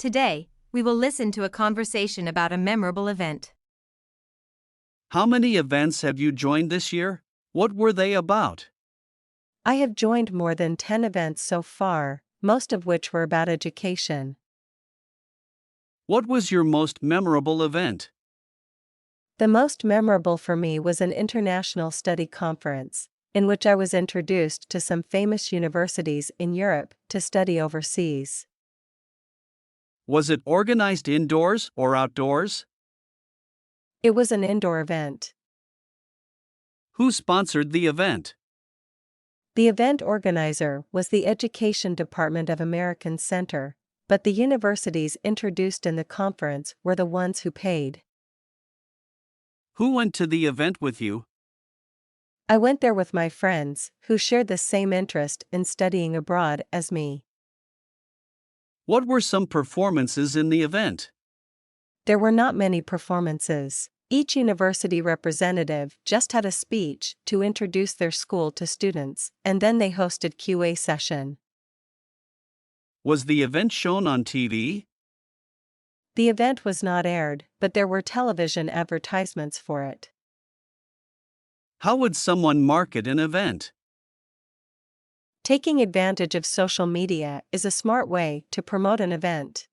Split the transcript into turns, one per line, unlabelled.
Today, we will listen to a conversation about a memorable event.
How many events have you joined this year? What were they about?
I have joined more than 10 events so far, most of which were about education.
What was your most memorable event?
The most memorable for me was an international study conference, in which I was introduced to some famous universities in Europe to study overseas.
Was it organized indoors or outdoors?
It was an indoor event.
Who sponsored the event?
The event organizer was the Education Department of American Center, but the universities introduced in the conference were the ones who paid.
Who went to the event with you?
I went there with my friends, who shared the same interest in studying abroad as me.
What were some performances in the event?
There were not many performances. Each university representative just had a speech to introduce their school to students, and then they hosted Q&A session.
Was the event shown on TV?
The event was not aired, but there were television advertisements for it.
How would someone market an event?
Taking advantage of social media is a smart way to promote an event.